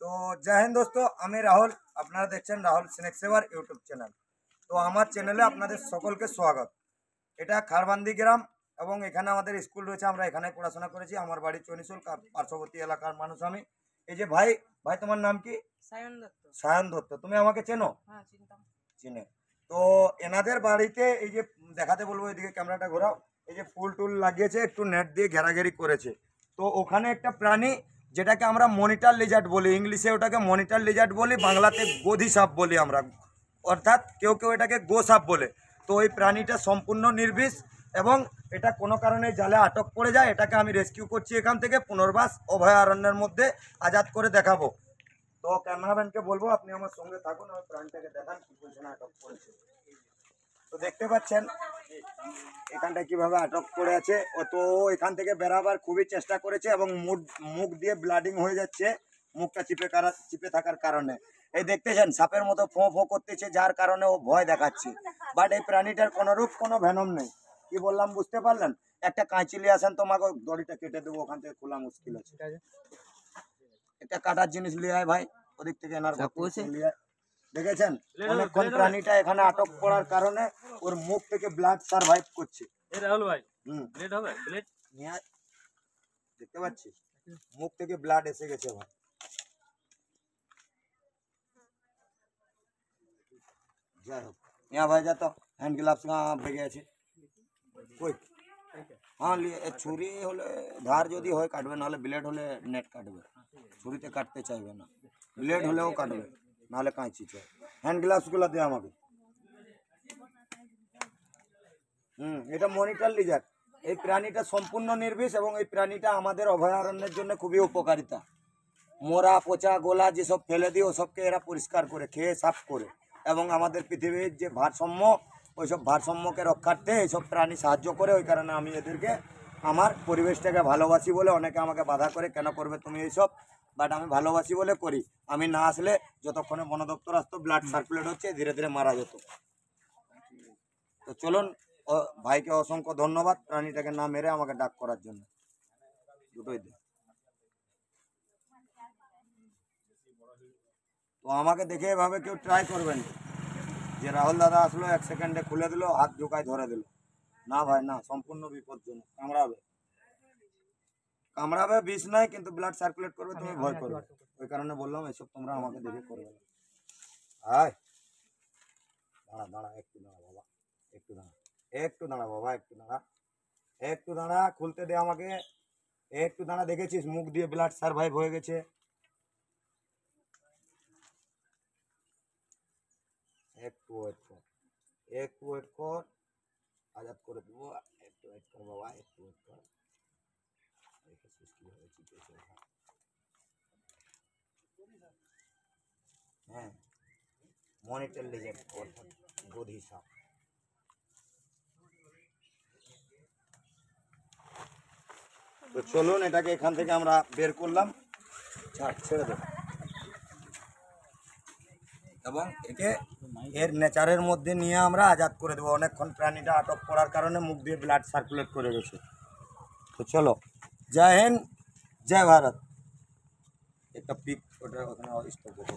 তো জয় হিন্দ দোস্ত, আমি রাহুল। আপনারা দেখছেন রাহুল স্নেক সেভার ইউটিউব চ্যানেল। তো আমার চ্যানেলে আপনাদের সকলকে স্বাগত। এটা খারবান্দি গ্রাম এবং এখানে আমাদের স্কুল রয়েছে, আমরা এখানে পড়াশোনা করেছি। আমার বাড়ি চনিশুল, পার্শ্ববর্তী এলাকার মানুষ আমি। এই যে ভাই, ভাই তোমার নাম কি? সায়ন দত্ত। সায়ন দত্ত। তুমি আমাকে চেনো? হ্যাঁ, চিনতাম। চিনে। তো এনাদের বাড়িতে এই যে দেখাতে বলবো, এদিকে ক্যামেরাটা ঘোরাও। এই যে ফুল টুল লাগিয়েছে, একটু নেট দিয়ে ঘেরাঘেরি করেছে। তো ওখানে একটা প্রাণী, যেটাকে আমরা মনিটর লিজার্ড বলি, ইংলিশে ওটাকে মনিটর লিজার্ড বলি, বাংলাতে গোধি সাপ বলি আমরা, অর্থাৎ কেউ কেউ এটাকে গো সাপ বলে। তো ওই প্রাণীটা সম্পূর্ণ নির্বিষ এবং এটা কোনো কারণে জালে আটক পড়ে যায়। এটাকে আমি রেস্কিউ করছি এখান থেকে, পুনর্বাস অভয়ারণ্যের মধ্যে আজাদ করে দেখাবো। তো ক্যামেরাম্যানকে বলবো আপনি আমার সঙ্গে থাকুন, আমার প্রাণীটাকে দেখান কি পজিশনে আটক করেছে। তো দেখতে পাচ্ছেন এখানটা কিভাবে আটক করে আছে। ও তো এখান থেকে বেরাবার খুবই চেষ্টা করেছে এবং মুখ দিয়ে ব্লাডিং হয়ে যাচ্ছে, মুখটা চিপে থাকার কারণে। এই দেখতেছেন সাপের মতো ফোঁ ফোঁ করতেছে, যার কারণে ও ভয় দেখাচ্ছে। বাট এই প্রাণীটার কোনোরূপ কোনো ভেনম নেই। কি বললাম বুঝতে পারলেন? একটা কাঁচি নিয়ে আসেন, তোমাকে দড়িটা কেটে দেবো, ওখান থেকে খোলা মুশকিল আছে। একটা কাটার জিনিস নিয়ে আয় ভাই, ওদিক থেকে এনার নিয়ে। দেখেছেন অনেকক্ষণ প্রাণীটা এখানে আটক করার কারণে ওর মুখ থেকে ব্লাড সার্ভাইভ করছে। দেখতে পাচ্ছিস মুখ থেকে ব্লাড এসে গেছে ভাই। যাই হোক, ভাই যা তো হ্যান্ড গ্লাভস ভেঙে আছে। হ্যাঁ, ছুরি হলে ধার যদি হয় কাটবে, নাহলে ব্লেড হলে নেট কাটবে। ছুরিতে কাটতে চাইবে না, ব্লেড হলেও কাটবে, নাহলে কাঁচি চাই। হ্যান্ড গ্লাভসগুলো দে আমাকে। এটা মনিটর লিজার্ড। এই প্রাণীটা সম্পূর্ণ নির্বিষ এবং এই প্রাণীটা আমাদের অভয়ারণ্যের জন্য খুবই উপকারিতা। মোরা পচা গোলা যেসব ফেলে দিই ওসবকে এরা পরিষ্কার করে খেয়ে সাফ করে, এবং আমাদের পৃথিবীর যে ভারসাম্য, ওইসব ভারসাম্যকে রক্ষার্থে এইসব প্রাণী সাহায্য করে। ওই কারণে আমি এদেরকে, আমার পরিবেশটাকে ভালোবাসি বলে, অনেকে আমাকে বাধা করে কেন করবে তুমি এইসব, বাট আমি ভালোবাসি বলে করি। আমি না আসলে যতক্ষণে বন দপ্তর আসতো, ব্লাড সার্কুলেট হচ্ছে, ধীরে ধীরে মারা যেত। তো চলুন, ভাইকে অসংখ্য ধন্যবাদ প্রাণীটাকে না মেরে আমাকে ডাক করার জন্য। দুটোই দে। তো আমাকে দেখে এভাবে কেউ ট্রাই করবেন যে রাহুল দাদা আসলো, 1 সেকেন্ডে খুলে দিল, হাত ঢুকায় ধরে দিল। না ভাই না, সম্পূর্ণ বিপজ্জনক। কামড়াবে, বিষ নাই, কিন্তু ব্লাড সার্কুলেট করবে, তুমি ভয় করবে। ওই কারণে বললাম এসব তোমরা আমাকে দেখে করবে না। হাই, দাঁড়া দাঁড়া, একটু দাঁড়া বাবা, একটু দাঁড়া, একটু দাঁড়া বাবা, একটু দাঁড়া, একটু দাঁড়া, খুলতে দে আমাকে, একটু দাঁড়া। দেখেছিস মুখ দিয়ে ব্লাড সার্ভাইভ হয়ে গেছে। একটু ওয়েট কর, একটু ওয়েট কর, আজাদ করে দেবো। একটু ওয়েট কর বাবা, একটু ওয়েট কর। হ্যাঁ, মনিটর লিজার্ড অর্থাৎ গোধি সাপ। তো চলুন, এটাকে এখান থেকে আমরা বের করলাম, ছেড়ে দেব, এবং একে এর নেচারের মধ্যে নিয়ে আমরা আজাদ করে দেবো। অনেকক্ষণ প্রাণীটা আটক করার কারণে মুখ দিয়ে ব্লাড সার্কুলেট করে গেছে। তো চলো, জয় হিন্দ, জয় ভারত। একটা পিক ওটা ওখানে স্টপ করবো।